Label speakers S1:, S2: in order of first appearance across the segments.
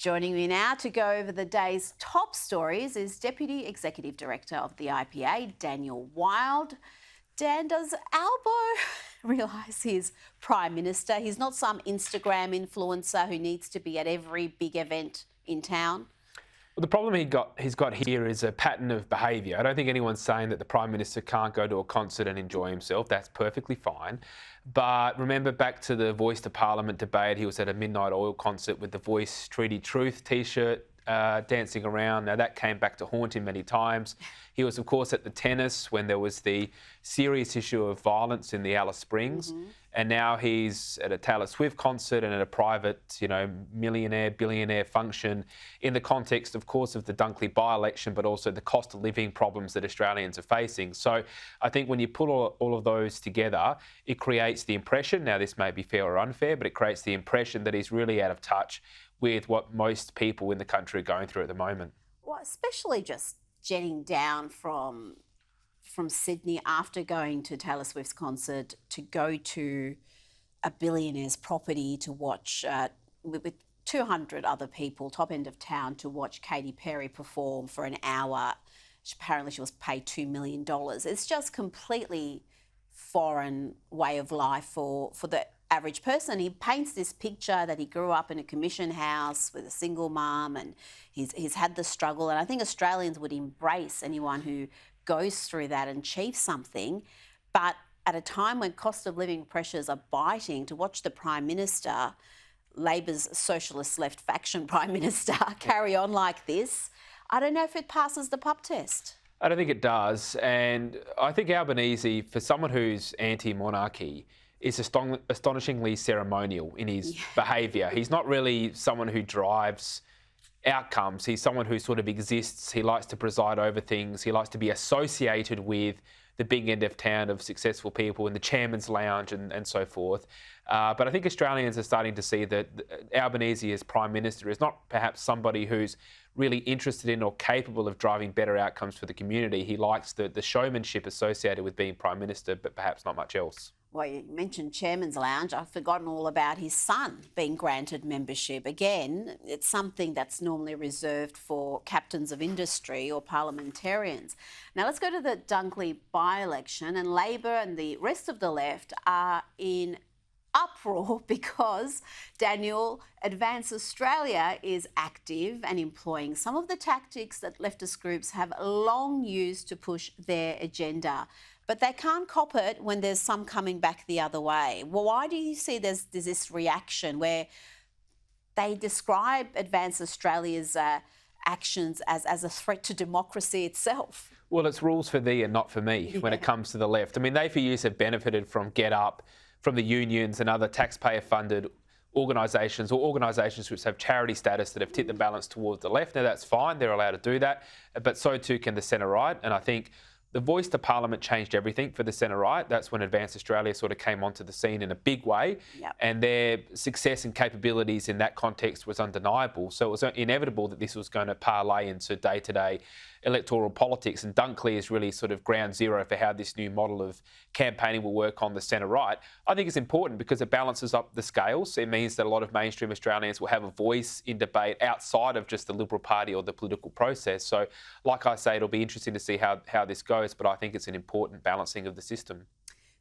S1: Joining me now to go over the day's top stories is Deputy Executive Director of the IPA, Daniel Wild. Dan, does Albo realise he's Prime Minister? He's not some Instagram influencer who needs to be at every big event in town.
S2: Well, the problem he's got here is a pattern of behaviour. I don't think anyone's saying that the Prime Minister can't go to a concert and enjoy himself. That's perfectly fine. But remember back to the Voice to Parliament debate, he was at a Midnight Oil concert with the Voice Treaty Truth T-shirt dancing around. Now that came back to haunt him many times. He was, of course, at the tennis when there was the serious issue of violence in the Alice Springs. And now he's at a Taylor Swift concert and at a private, millionaire, billionaire function in the context, of course, of the Dunkley by-election, but also the cost of living problems that Australians are facing. So I think when you put all of those together, it creates the impression, now this may be fair or unfair, but it creates the impression that he's really out of touch with what most people in the country are going through at the moment.
S1: Well, especially just jetting down from Sydney after going to Taylor Swift's concert to go to a billionaire's property to watch with 200 other people, top end of town, to watch Katy Perry perform for an hour. Apparently she was paid $2 million. It's just completely foreign way of life for the average person. He paints this picture that he grew up in a commission house with a single mum and he's had the struggle. And I think Australians would embrace anyone who goes through that and achieves something. But at a time when cost of living pressures are biting, to watch the Prime Minister, Labor's socialist left faction Prime Minister, carry on like this, I don't know if it passes the pup test.
S2: I don't think it does. And I think Albanese, for someone who's anti-monarchy, is astonishingly ceremonial in his behaviour. He's not really someone who drives outcomes. He's someone who sort of exists. He likes to preside over things. He likes to be associated with the big end of town of successful people in the chairman's lounge and so forth. But I think Australians are starting to see that Albanese as Prime Minister is not perhaps somebody who's really interested in or capable of driving better outcomes for the community. He likes the showmanship associated with being Prime Minister, but perhaps not much else.
S1: Well, you mentioned Chairman's Lounge. I've forgotten all about his son being granted membership. Again, it's something that's normally reserved for captains of industry or parliamentarians. Now, let's go to the Dunkley by-election, and Labor and the rest of the left are in uproar because, Daniel, Advance Australia is active and employing some of the tactics that leftist groups have long used to push their agenda. But they can't cop it when there's some coming back the other way. Well, why do you see there's this reaction where they describe Advance Australia's actions as a threat to democracy itself?
S2: Well, it's rules for thee and not for me when it comes to the left. I mean, they for years have benefited from Get Up, from the unions and other taxpayer-funded organisations or organisations which have charity status that have tipped the balance towards the left. Now, that's fine. They're allowed to do that. But so too can the centre-right. And I think the Voice to Parliament changed everything for the centre-right. That's when Advance Australia sort of came onto the scene in a big way. And their success and capabilities in that context was undeniable. So it was inevitable that this was going to parlay into day-to-day electoral politics. And Dunkley is really sort of ground zero for how this new model of campaigning will work on the centre-right. I think it's important because it balances up the scales. It means that a lot of mainstream Australians will have a voice in debate outside of just the Liberal Party or the political process. So, like I say, it'll be interesting to see how this goes, but I think it's an important balancing of the system.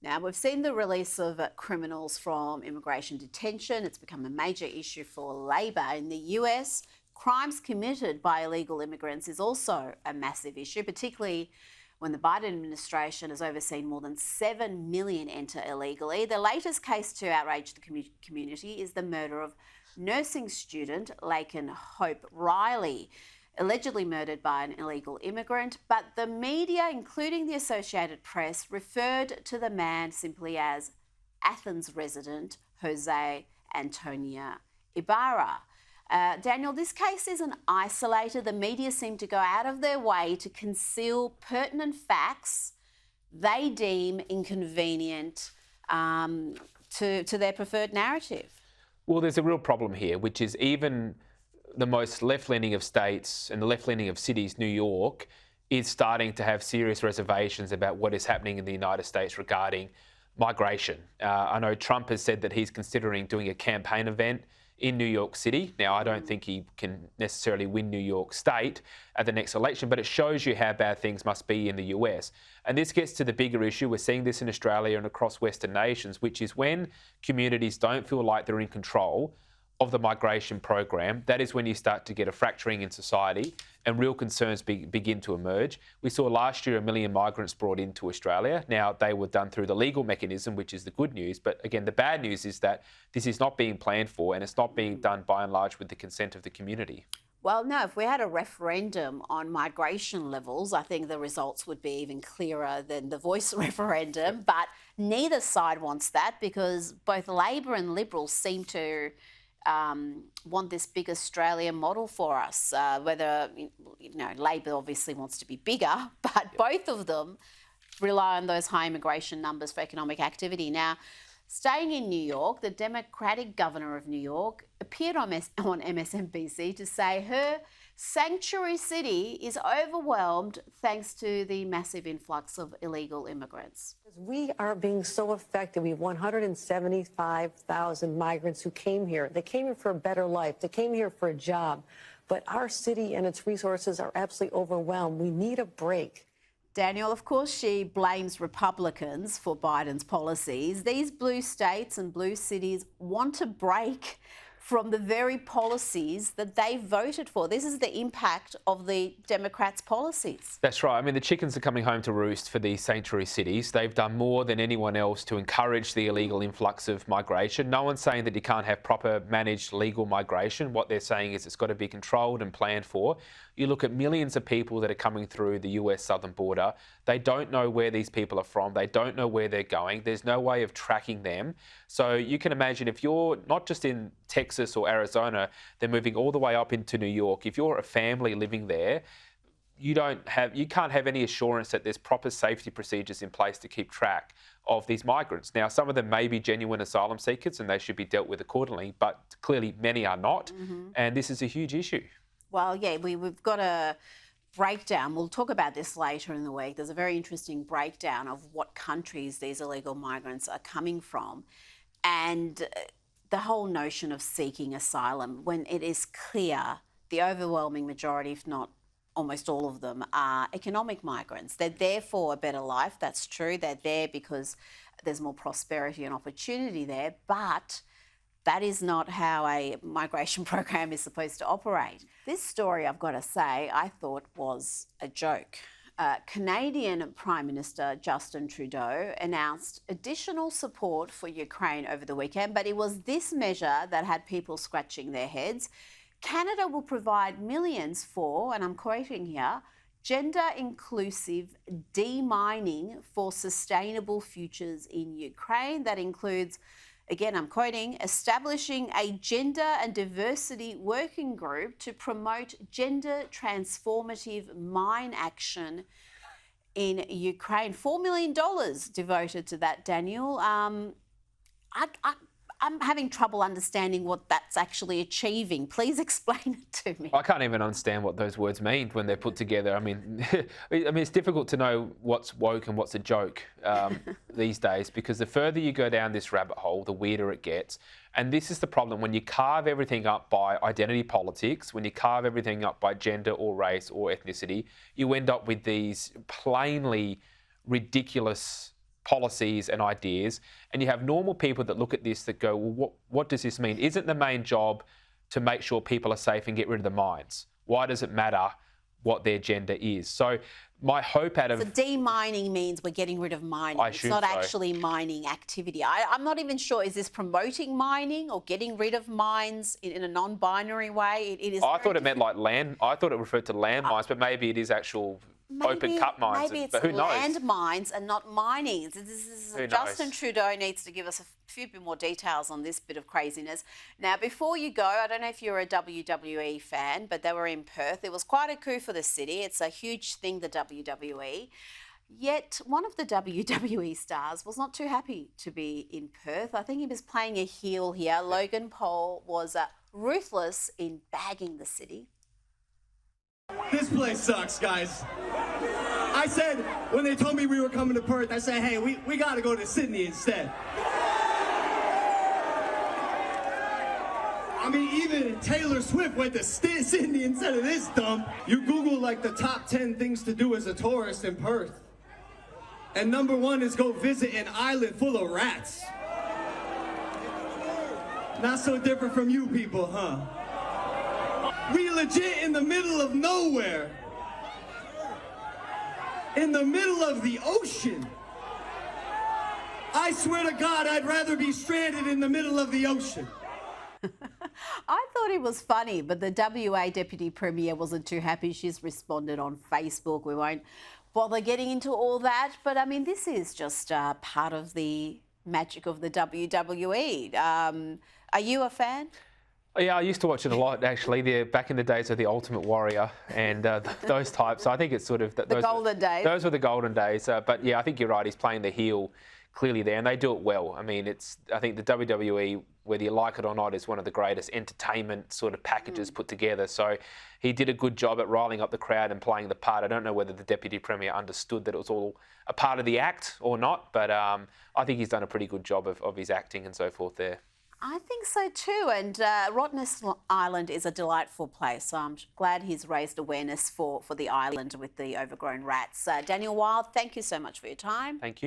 S1: Now, we've seen the release of criminals from immigration detention. It's become a major issue for Labor. In the US, crimes committed by illegal immigrants is also a massive issue, particularly when the Biden administration has overseen more than 7 million enter illegally. The latest case to outrage the community is the murder of nursing student Laken Hope Riley, allegedly murdered by an illegal immigrant, but the media, including the Associated Press, referred to the man simply as Athens resident Jose Antonio Ibarra. Daniel, this case isn't isolated. The media seem to go out of their way to conceal pertinent facts they deem inconvenient to their preferred narrative.
S2: Well, there's a real problem here, which is even the most left-leaning of states and the left-leaning of cities, New York, is starting to have serious reservations about what is happening in the United States regarding migration. I know Trump has said that he's considering doing a campaign event in New York City. Now, I don't think he can necessarily win New York State at the next election, but it shows you how bad things must be in the US. And this gets to the bigger issue. We're seeing this in Australia and across Western nations, which is when communities don't feel like they're in control of the migration program, that is when you start to get a fracturing in society and real concerns begin to emerge. We saw last year 1 million migrants brought into Australia. Now, they were done through the legal mechanism, which is the good news. But again, the bad news is that this is not being planned for and it's not being done by and large with the consent of the community.
S1: Well, no, if we had a referendum on migration levels, I think the results would be even clearer than the Voice referendum. But neither side wants that because both Labor and Liberals seem to want this big Australian model for us. Whether, Labor obviously wants to be bigger, but both of them rely on those high immigration numbers for economic activity. Now, staying in New York, the Democratic governor of New York appeared on MSNBC to say her sanctuary city is overwhelmed thanks to the massive influx of illegal immigrants.
S3: We are being so affected. We have 175,000 migrants who came here. They came here for a better life. They came here for a job. But our city and its resources are absolutely overwhelmed. We need a break.
S1: Daniel, of course, she blames Republicans for Biden's policies. These blue states and blue cities want to break from the very policies that they voted for. This is the impact of the Democrats' policies.
S2: That's right. I mean, the chickens are coming home to roost for these sanctuary cities. They've done more than anyone else to encourage the illegal influx of migration. No one's saying that you can't have proper managed legal migration. What they're saying is it's got to be controlled and planned for. You look at millions of people that are coming through the US southern border. They don't know where these people are from. They don't know where they're going. There's no way of tracking them. So you can imagine if you're not just in Texas or Arizona, they're moving all the way up into New York. If you're a family living there, you can't have any assurance that there's proper safety procedures in place to keep track of these migrants. Now, some of them may be genuine asylum seekers and they should be dealt with accordingly, but clearly many are not. And this is a huge issue.
S1: Well, yeah, we've got a breakdown. We'll talk about this later in the week. There's a very interesting breakdown of what countries these illegal migrants are coming from. And the whole notion of seeking asylum, when it is clear the overwhelming majority, if not almost all of them, are economic migrants. They're there for a better life, that's true. They're there because there's more prosperity and opportunity there, but that is not how a migration program is supposed to operate. This story, I've got to say, I thought was a joke. Canadian Prime Minister Justin Trudeau announced additional support for Ukraine over the weekend, but it was this measure that had people scratching their heads. Canada will provide millions for, and I'm quoting here, gender-inclusive demining for sustainable futures in Ukraine. That includes, again, I'm quoting, establishing a gender and diversity working group to promote gender transformative mine action in Ukraine. $4 million devoted to that, Daniel. I'm having trouble understanding what that's actually achieving. Please explain it to me.
S2: I can't even understand what those words mean when they're put together. I mean, it's difficult to know what's woke and what's a joke these days, because the further you go down this rabbit hole, the weirder it gets. And this is the problem. When you carve everything up by identity politics, when you carve everything up by gender or race or ethnicity, you end up with these plainly ridiculous policies and ideas, and you have normal people that look at this that go, well, what does this mean? Isn't the main job to make sure people are safe and get rid of the mines? Why does it matter what their gender is? So my hope out of...
S1: So demining means we're getting rid of mining. It's not actually mining activity. I'm not even sure, is this promoting mining or getting rid of mines in a non-binary way? It is.
S2: I thought it meant like land. I thought it referred to land mines, but maybe it is actual... open cut mines,
S1: maybe it's
S2: but who knows?
S1: Land mines and not mining. Justin Trudeau needs to give us a few bit more details on this bit of craziness. Now, before you go, I don't know if you're a WWE fan, but they were in Perth. It was quite a coup for the city. It's a huge thing, the WWE. Yet one of the WWE stars was not too happy to be in Perth. I think he was playing a heel here. Logan Paul was ruthless in bagging the city.
S4: This place sucks, guys. I said, when they told me we were coming to Perth, I said, hey, we got to go to Sydney instead. I mean, even Taylor Swift went to Sydney instead of this dump. You Google like the top 10 things to do as a tourist in Perth. And number 1 is go visit an island full of rats. Not so different from you people, huh? We legit in the middle of nowhere. In the middle of the ocean. I swear to God, I'd rather be stranded in the middle of the ocean.
S1: I thought it was funny, but the WA Deputy Premier wasn't too happy. She's responded on Facebook. We won't bother getting into all that. But I mean, this is just part of the magic of the WWE. Are you a fan?
S2: Yeah, I used to watch it a lot, actually, back in the days of The Ultimate Warrior and those types. So I think it's sort of...
S1: The golden days.
S2: Those were the golden days. But yeah, I think you're right. He's playing the heel clearly there, and they do it well. I mean, I think the WWE, whether you like it or not, is one of the greatest entertainment sort of packages put together. So he did a good job at riling up the crowd and playing the part. I don't know whether the Deputy Premier understood that it was all a part of the act or not, but I think he's done a pretty good job of his acting and so forth there.
S1: I think so too. And Rottnest Island is a delightful place. So I'm glad he's raised awareness for the island with the overgrown rats. Daniel Wild, thank you so much for your time.
S2: Thank you.